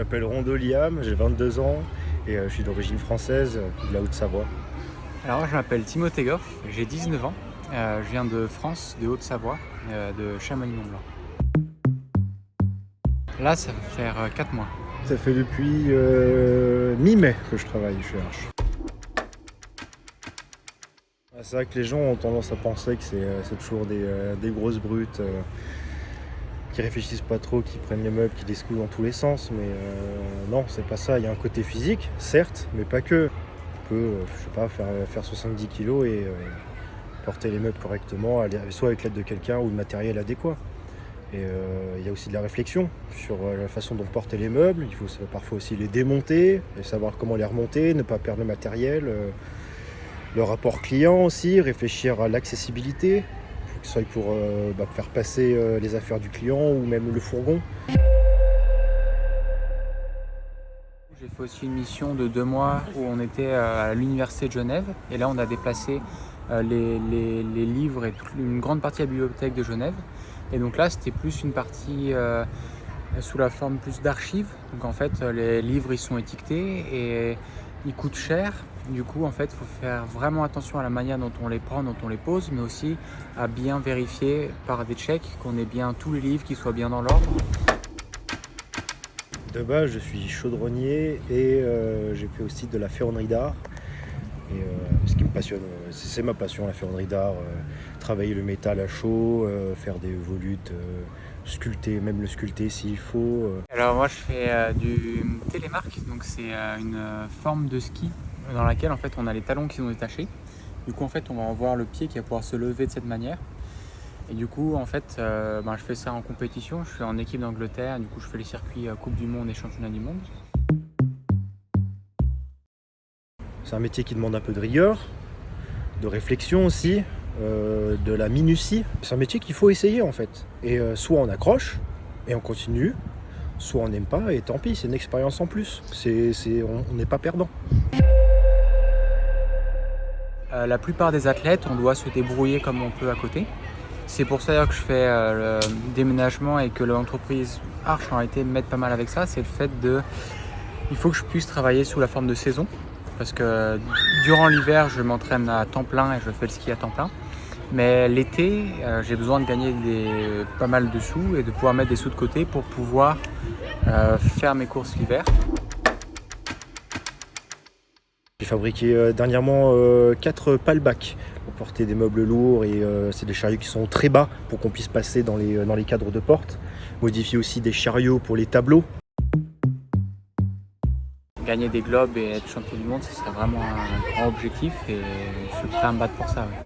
Je m'appelle Rondeau Liam, j'ai 22 ans et je suis d'origine française, de la Haute-Savoie. Alors moi je m'appelle Timothée Goff, j'ai 19 ans, je viens de France, de Haute-Savoie, de Chamonix-Mont-Blanc. Là ça va faire 4 mois. Ça fait depuis mi-mai que je travaille chez Arche. C'est vrai que les gens ont tendance à penser que c'est toujours des grosses brutes qui réfléchissent pas trop, qui prennent les meubles, qui les secouent dans tous les sens, mais non, c'est pas ça. Il y a un côté physique, certes, mais pas que. On peut, je sais pas, faire 70 kilos et porter les meubles correctement, soit avec l'aide de quelqu'un ou de matériel adéquat. Et il y a aussi de la réflexion sur la façon dont porter les meubles. Il faut parfois aussi les démonter et savoir comment les remonter, ne pas perdre le matériel. Le rapport client aussi, réfléchir à l'accessibilité, que ce soit pour faire passer les affaires du client ou même le fourgon. J'ai fait aussi une mission de 2 mois où on était à l'université de Genève et là on a déplacé les livres et une grande partie de la bibliothèque de Genève. Et donc là c'était plus une partie sous la forme plus d'archives. Donc en fait les livres ils sont étiquetés et ils coûtent cher. Du coup en fait il faut faire vraiment attention à la manière dont on les prend, dont on les pose, mais aussi à bien vérifier par des checks qu'on ait bien tous les livres qui soient bien dans l'ordre. De base, je suis chaudronnier et j'ai fait aussi de la ferronnerie d'art. Et ce qui me passionne, c'est ma passion, la ferronnerie d'art. Travailler le métal à chaud, faire des volutes, sculpter, même le sculpter s'il faut. Alors moi je fais du télémark, donc c'est une forme de ski dans laquelle en fait on a les talons qui sont détachés. Du coup en fait on va avoir le pied qui va pouvoir se lever de cette manière. Et du coup en fait je fais ça en compétition, je suis en équipe d'Angleterre, du coup je fais les circuits Coupe du Monde et Championnat du Monde. C'est un métier qui demande un peu de rigueur, de réflexion aussi, de la minutie. C'est un métier qu'il faut essayer en fait. Et soit on accroche et on continue, soit on n'aime pas et tant pis, c'est une expérience en plus. On n'est pas perdant. La plupart des athlètes, on doit se débrouiller comme on peut à côté. C'est pour ça que je fais le déménagement et que l'entreprise Arche en été m'aide pas mal avec ça. C'est le fait il faut que je puisse travailler sous la forme de saison. Parce que durant l'hiver, je m'entraîne à temps plein et je fais le ski à temps plein. Mais l'été, j'ai besoin de gagner pas mal de sous et de pouvoir mettre des sous de côté pour pouvoir faire mes courses l'hiver. J'ai fabriqué dernièrement 4 palebacs pour porter des meubles lourds et c'est des chariots qui sont très bas pour qu'on puisse passer dans les cadres de porte. Modifier aussi des chariots pour les tableaux. Gagner des globes et être champion du monde, ce serait vraiment un grand objectif et je suis prêt à me battre pour ça. Ouais.